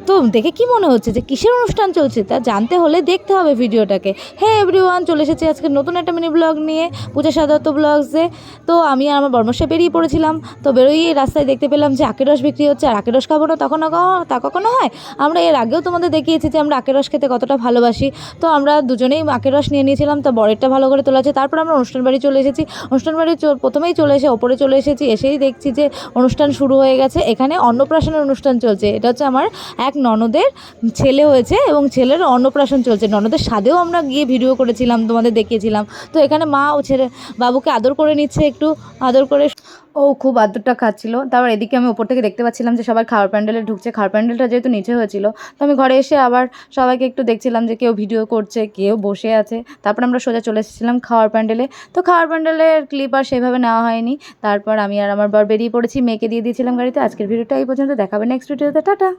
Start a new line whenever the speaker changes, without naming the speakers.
তো দেখে কি মনে হচ্ছে যে কিসের অনুষ্ঠান চলছে তা জানতে হলে দেখতে হবে ভিডিওটাকে। হ্যাঁ এভরিওয়ান, চলে এসেছি আজকে নতুন একটা মিনি ব্লগ নিয়ে পূজা সাদাত ব্লগসে। তো আমি আর আমার বর্মশাই বেরিয়ে পড়েছিলাম। তো বেরোই রাস্তায় দেখতে পেলাম যে আখের রস বিক্রি হচ্ছে। আর আখের রস খাবো না তখন তা কখনো হয়? আমরা এর আগেও তোমাদের দেখিয়েছি যে আমরা আখের রস খেতে কতটা ভালোবাসি। তো আমরা দুজনেই আখের রস নিয়ে নিয়েছিলাম। তো বরেরটা ভালো করে তোলা আছে। তারপর আমরা অনুষ্ঠান বাড়ি চলে এসেছি। অনুষ্ঠান বাড়ি প্রথমেই চলে এসে ওপরে চলে এসেছি। এসেই দেখছি যে অনুষ্ঠান শুরু হয়ে গেছে। এখানে অন্নপ্রাশনের অনুষ্ঠান চলছে। এটা হচ্ছে আমার এক ননদের ছেলে হয়েছে এবং ছেলের অন্নপ্রাশন চলছে। ননদের সাথেও আমরা গিয়ে ভিডিও করেছিলাম, তোমাদের দেখিয়েছিলাম। তো এখানে মা ও ছেলে বাবুকে আদর করে নিচ্ছে, একটু আদর করে ও খুব আদরটা খাচ্ছিল। তারপর এদিকে আমি ওপর থেকে দেখতে পাচ্ছিলাম যে সবাই খাওয়ার প্যান্ডেলে ঢুকছে। খাওয়ার প্যান্ডেলটা যেহেতু নিচে হয়েছিল, তো আমি ঘরে এসে আবার সবাইকে একটু দেখছিলাম যে কেউ ভিডিও করছে, কেউ বসে আছে। তারপর আমরা সোজা চলে এসেছিলাম খাওয়ার প্যান্ডেলে। তো খাওয়ার প্যান্ডেলের ক্লিপ আর সেভাবে নেওয়া হয়নি। তারপর আমি আর আমার বর বেরিয়ে পড়েছি, মেয়েকে দিয়ে দিয়েছিলাম গাড়িতে। আজকের ভিডিওটা এই পর্যন্ত, দেখাবে নেক্সট ভিডিওতে। টাটা।